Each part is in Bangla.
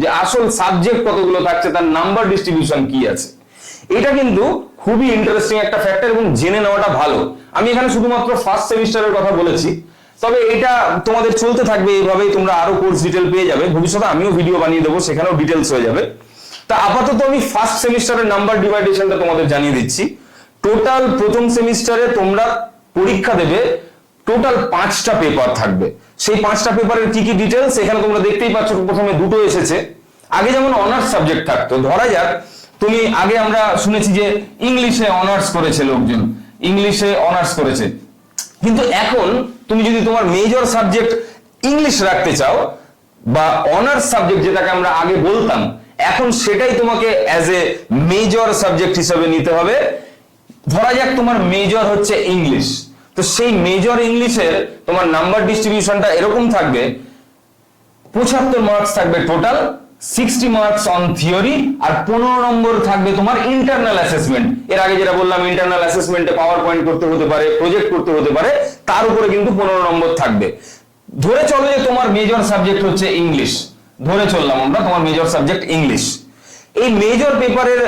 যে আসল সাবজেক্ট কতগুলো থাকছে, তার নাম্বার ডিস্ট্রিবিউশন কি আছে। এটা কিন্তু খুবই ইন্টারেস্টিং একটা ফ্যাক্টর এবং জেনে নেওয়াটা ভালো। আমি এখানে শুধুমাত্র ফার্স্ট সেমিস্টারের কথা বলেছি, তবে এটা তোমাদের চলতে থাকবে এইভাবেই, তোমরা আরো কোর্স ডিটেল পেয়ে যাবে। ভবিষ্যতে আমিও ভিডিও বানিয়ে দেবো, সেখানেও ডিটেলস হয়ে যাবে। তা আপাতত আমি ফার্স্ট সেমিস্টারের নাম্বার ডিভাইডেশনটা তোমাদের জানিয়ে দিচ্ছি। টোটাল প্রথম সেমিস্টারে তোমরা পরীক্ষা দেবে, টোটাল 5টা পেপার থাকবে। সেই 5টা পেপারের কি কি ডিটেলস এখানে তোমরা দেখতেই পাচ্ছ। প্রথমে দুটো এসেছে। আগে যেমন অনার্স সাবজেক্ট থাকতো, ধরা যাক তুমি আগে আমরা শুনেছি যে ইংলিশে অনার্স করেছে লোকজন, ইংলিশে অনার্স করেছে, কিন্তু এখন তুমি যদি তোমার মেজর সাবজেক্ট ইংলিশ রাখতে চাও বা অনার্স সাবজেক্ট যেটাকে আমরা আগে বলতাম, এখন সেটাই তোমাকে অ্যাজ এ মেজর সাবজেক্ট হিসেবে নিতে হবে। ধরা যাক তোমার মেজর হচ্ছে ইংলিশ, তো সেই মেজর ইংলিশের তোমার নাম্বার ডিস্ট্রিবিউশনটা এরকম থাকবে, 75 মার্কস থাকবে টোটাল, 60 মার্কস অন থিওরি, আর 15 নম্বর থাকবে তোমার ইন্টারনাল অ্যাসেসমেন্ট। এর আগে যেটা বললাম, ইন্টারনাল অ্যাসেসমেন্টে পাওয়ার পয়েন্ট করতে হতে পারে, প্রজেক্ট করতে হতে পারে, তার উপরে কিন্তু 15 নম্বর থাকবে। ধরে চলো যে তোমার মেজর সাবজেক্ট হচ্ছে ইংলিশ, ধরে চললাম আমরা তোমার মেজর সাবজেক্ট ইংলিশ। এই মেজর পেপারের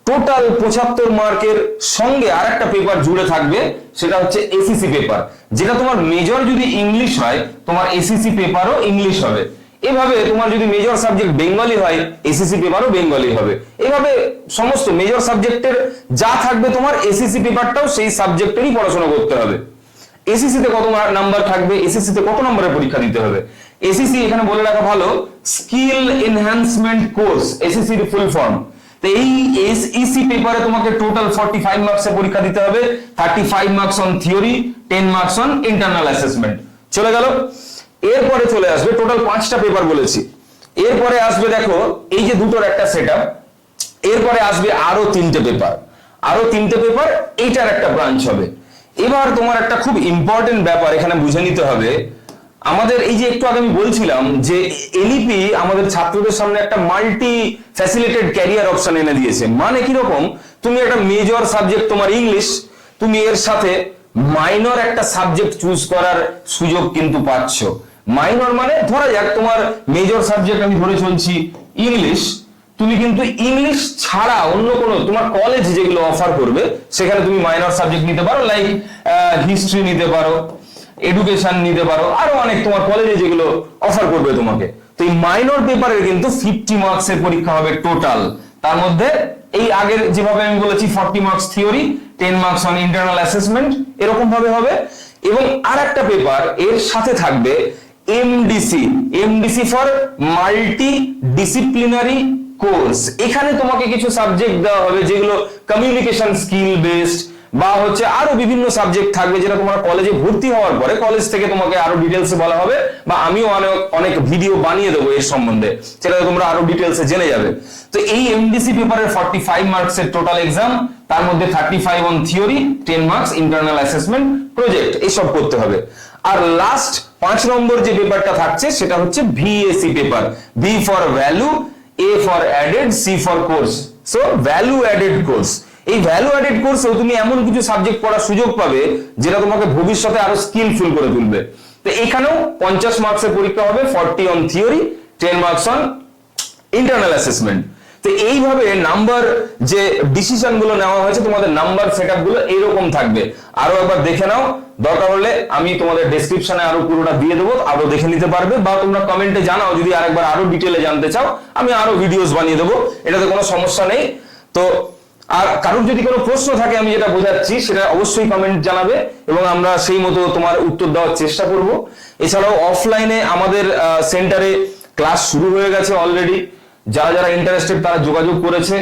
টোটাল 75 মার্কের সঙ্গে আরেকটা পেপার জুড়ে থাকবে, সেটা হচ্ছে এসিসি পেপার। যেটা তোমার মেজর যদি ইংলিশ হয়, তোমার এসিসি পেপারও ইংলিশ হবে। এভাবে তোমার যদি মেজর সাবজেক্ট বেঙ্গলি হয়, এসিসি পেপারও বেঙ্গলি হবে। এভাবে সমস্ত মেজর সাবজেক্টের যা থাকবে তোমার এসিসি পেপারটাও সেই সাবজেক্টেরই পড়াশোনা করতে হবে। এসিসি তে কত নাম্বার থাকবে, এসিসি তে কত নম্বরের পরীক্ষা দিতে হবে। এসিসি এখানে বলে রাখা ভালো, স্কিল এনহ্যান্সমেন্ট কোর্স, এসিসির ফুল ফর্ম। তো এই এসইসি পেপারে তোমাকে টোটাল 45 মার্কসের পরীক্ষা দিতে হবে, 35 marks on theory, 10 marks on internal assessment. চলে গেল। এরপরে চলে আসবে টোটাল 5টা পেপার বলেছি। এরপরে আসবে দেখো এই যে দুটোর একটা সেটআপ, এরপরে আসবে আরো 3টে পেপার, আরো 3টে পেপার, এইটার একটা ব্রাঞ্চ হবে। এবার তোমার একটা খুব ইম্পর্টেন্ট ব্যাপার এখানে বুঝে নিতে হবে। আমাদের এই যে একটু আগে আমি বলছিলাম যে এলইপি আমাদের ছাত্রদের সামনে একটা মাল্টি ফ্যাসিলিটেড ক্যারিয়ার অপশন এনে দিয়েছে। মানে কিরকম, তুমি একটা মেজর সাবজেক্ট তোমার ইংলিশ, তুমি এর সাথে মাইনর একটা সাবজেক্ট চুজ করার সুযোগ কিন্তু পাচ্ছ। মাইনর মানে ধরা যাক তোমার মেজর সাবজেক্ট আমি ধরে চলছি ইংলিশ, তুমি কিন্তু ইংলিশ ছাড়া অন্য কোনো তোমার কলেজ যেগুলো অফার করবে সেখানে তুমি মাইনর সাবজেক্ট নিতে পারো, লাইক হিস্ট্রি নিতে পারো, এডুকেশন নিতে পারো, আরো অনেক তোমার কলেজে যেগুলো অফার করবে তোমাকে। তো এই মাইনর পেপারের কিন্তু 50 মার্কসের পরীক্ষা হবে টোটাল। তার মধ্যে এই আগের যেভাবে আমি বলেছি 40 marks theory, 10 marks on internal assessment, এরকম ভাবে হবে। এবং আর একটা পেপার এর সাথে থাকবে MDC, MDC for multi disciplinary course. এখানে তোমাকে কিছু সাবজেক্ট দেওয়া হবে যেগুলো কমিউনিকেশন স্কিল বেসড বা হচ্ছে আরো বিভিন্ন সাবজেক্ট থাকবে, যেটা তোমার কলেজে ভর্তি হওয়ার পরে কলেজ থেকে তোমাকে আরো ডিটেলসে বলা হবে, বা আমিও অনেক ভিডিও বানিয়ে দেবো এর সম্বন্ধে, সেটা তোমরা আরো ডিটেলসে জেনে যাবে। তো এই এমডিসি পেপারের 45 মার্কসের টোটাল এক্সাম, তার মধ্যে 35 on theory, 10 marks internal assessment, project, এইসব করতে হবে। আর লাস্ট 5 নম্বর যে পেপারটা থাকছে সেটা হচ্ছে VAC paper, V for value, A for added, C for course. So value added course, এই ভ্যালু অ্যাডেড কোর্সেও তুমি এমন কিছু সাবজেক্ট পড়ার সুযোগ পাবে যেটা তোমাকে ভবিষ্যতে আরো স্কিলফুল করে তুলবে। তো এখানেও 50 মার্কসের পরীক্ষা হবে, 40 on theory, 10 marks on internal assessment. তো এইভাবে নাম্বার যে ডিসিশন গুলো নেওয়া হয়েছে, তোমাদের নাম্বার সেটআপ গুলো এইরকম থাকবে। আরো একবার দেখে নাও, দরকার হলে আমি তোমাদের ডেসক্রিপশনে আরো পুরোটা দিয়ে দেবো, আরো দেখে নিতে পারবে, বা তোমরা কমেন্টে জানাও যদি আরেকবার আরো ডিটেলে জানতে চাও, আমি আরো ভিডিওস বানিয়ে দেবো, এটাতে কোনো সমস্যা নেই। তো আর কারোর যদি কোনো প্রশ্ন থাকে আমি যেটা বোঝাচ্ছি সেটা অবশ্যই কমেন্ট জানাবে এবং আমরা সেই মতো তোমার উত্তর দেওয়ার চেষ্টা করব। এছাড়াও অফলাইনে আমাদের সেন্টারে ক্লাস শুরু হয়ে গেছে অলরেডি, যারা যারা ইন্টারেস্টেড তারা যোগাযোগ করেছে।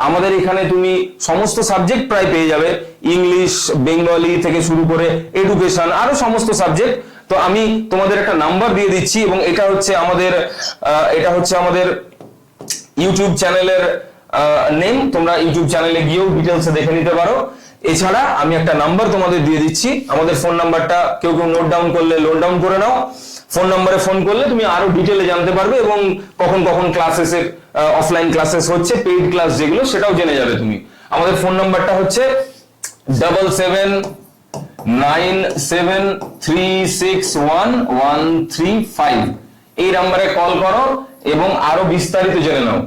আমাদের এখানে তুমি সমস্ত সাবজেক্ট প্রায় পেয়ে যাবে, ইংলিশ, বেঙ্গলি থেকে শুরু করে এডুকেশন, আরো সমস্ত সাবজেক্ট। তো আমি তোমাদের একটা নাম্বার দিয়ে দিচ্ছি এবং এটা হচ্ছে আমাদের ইউটিউব চ্যানেলের নেম, তোমরা ইউটিউব চ্যানেলে গিয়েও ডিটেলসে দেখে নিতে পারো। এছাড়া আমি একটা নাম্বার তোমাদের দিয়ে দিচ্ছি, আমাদের ফোন নাম্বারটা কেউ নোট ডাউন করলে নোট ডাউন করে নাও। ফোন নাম্বারে ফোন করলে তুমি আরো ডিটেলে জানতে পারবে এবং কখন কখন ক্লাসেসের অফলাইন ক্লাসেস হচ্ছে, পেইড ক্লাস যেগুলো, সেটাও জেনে যাবে তুমি। আমাদের ফোন নাম্বারটা হচ্ছে 7797361135। এই নাম্বারে কল করো এবং আরো বিস্তারিত জেনে নাও।